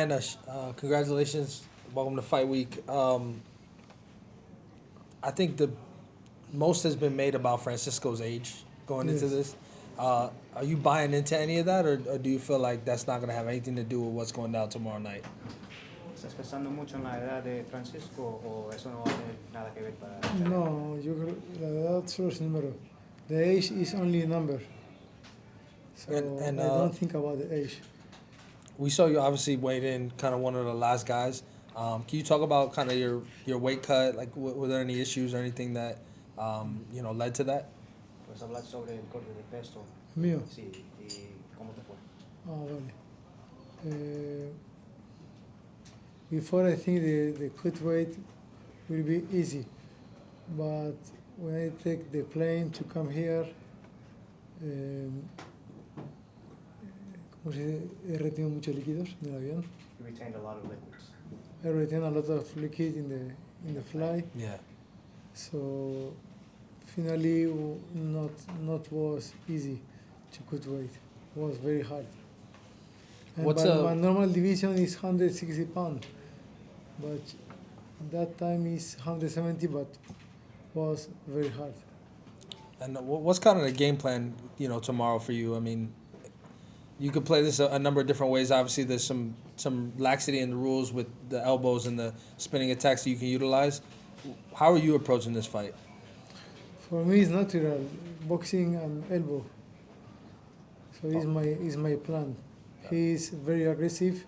Nayanesh, congratulations. Welcome to Fight Week. I think the most has been made about Francisco's age going into Yes. this. Are you buying into any of that, or do you feel like that's not going to have anything to do with what's going down tomorrow night? ¿Estás pensando mucho en la edad de Francisco o eso no va a tener nada que ver para la pelea? No, yo creo la edad solo es un número. The age is only a number. So And, I don't think about the age. We saw you obviously weighed in, kind of one of the last guys. Can you talk about kind of your weight cut? Like, were there any issues or anything that led to that? Pues hablar sobre el corte de peso. Mío. Sí, y cómo te fue. Ah, vale. Before I think the cut weight will be easy, but when I take the plane to come here, ¿cómo se dice? He retenido muchos líquidos en el avión. You retained a lot of liquids. I retain a lot of liquid in the fly. Yeah. So finally, not was easy to cut weight. It was very hard. And my normal division is 160 pounds, but that time is 170, but was very hard. And what's kind of the game plan, tomorrow for you? I mean, you could play this a number of different ways. Obviously, there's some laxity in the rules with the elbows and the spinning attacks that you can utilize. How are you approaching this fight? For me, it's natural, boxing and elbow. So it's my plan. He's very aggressive.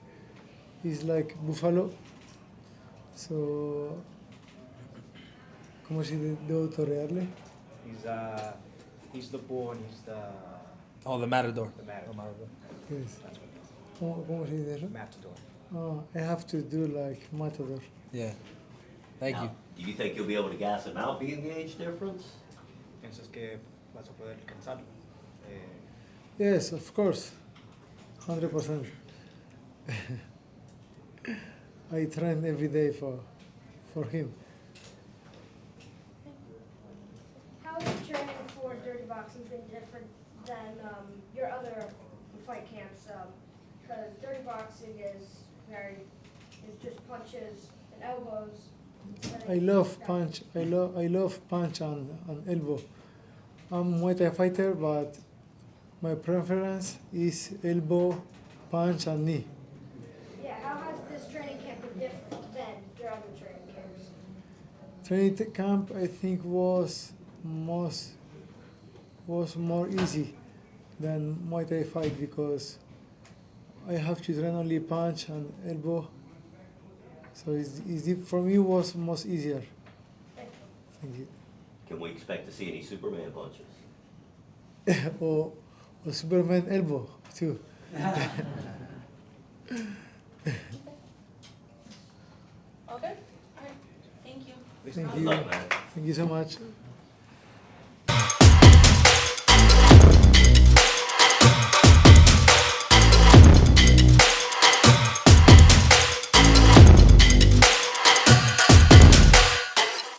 He's like buffalo. So, ¿cómo se debo torearle? He's the bull and he's the The matador. the matador. Yes. That's what it is. ¿Cómo se dice eso? Matador. Oh, I have to do like matador. Yeah. Thank Now, you. Do you think you'll be able to gas him out being the age difference? ¿Piensas que vas a poder cansarlo? Yes, of course. 100%. I train every day for him. How is training for dirty boxing been different than your other fight camps? Because dirty boxing is just punches and elbows. I love punch. I love punch and elbow. I'm Muay Thai fighter, but my preference is elbow, punch, and knee. Yeah, how has this training camp been different than your other training camps? Training camp I think was more easy than Muay Thai fight because I have to train only punch and elbow. So for me was most easier. Thank you. Can we expect to see any Superman punches? or Superman elbow too. Okay. All right. Thank you. Thank Good you. luck, man. Thank you so much.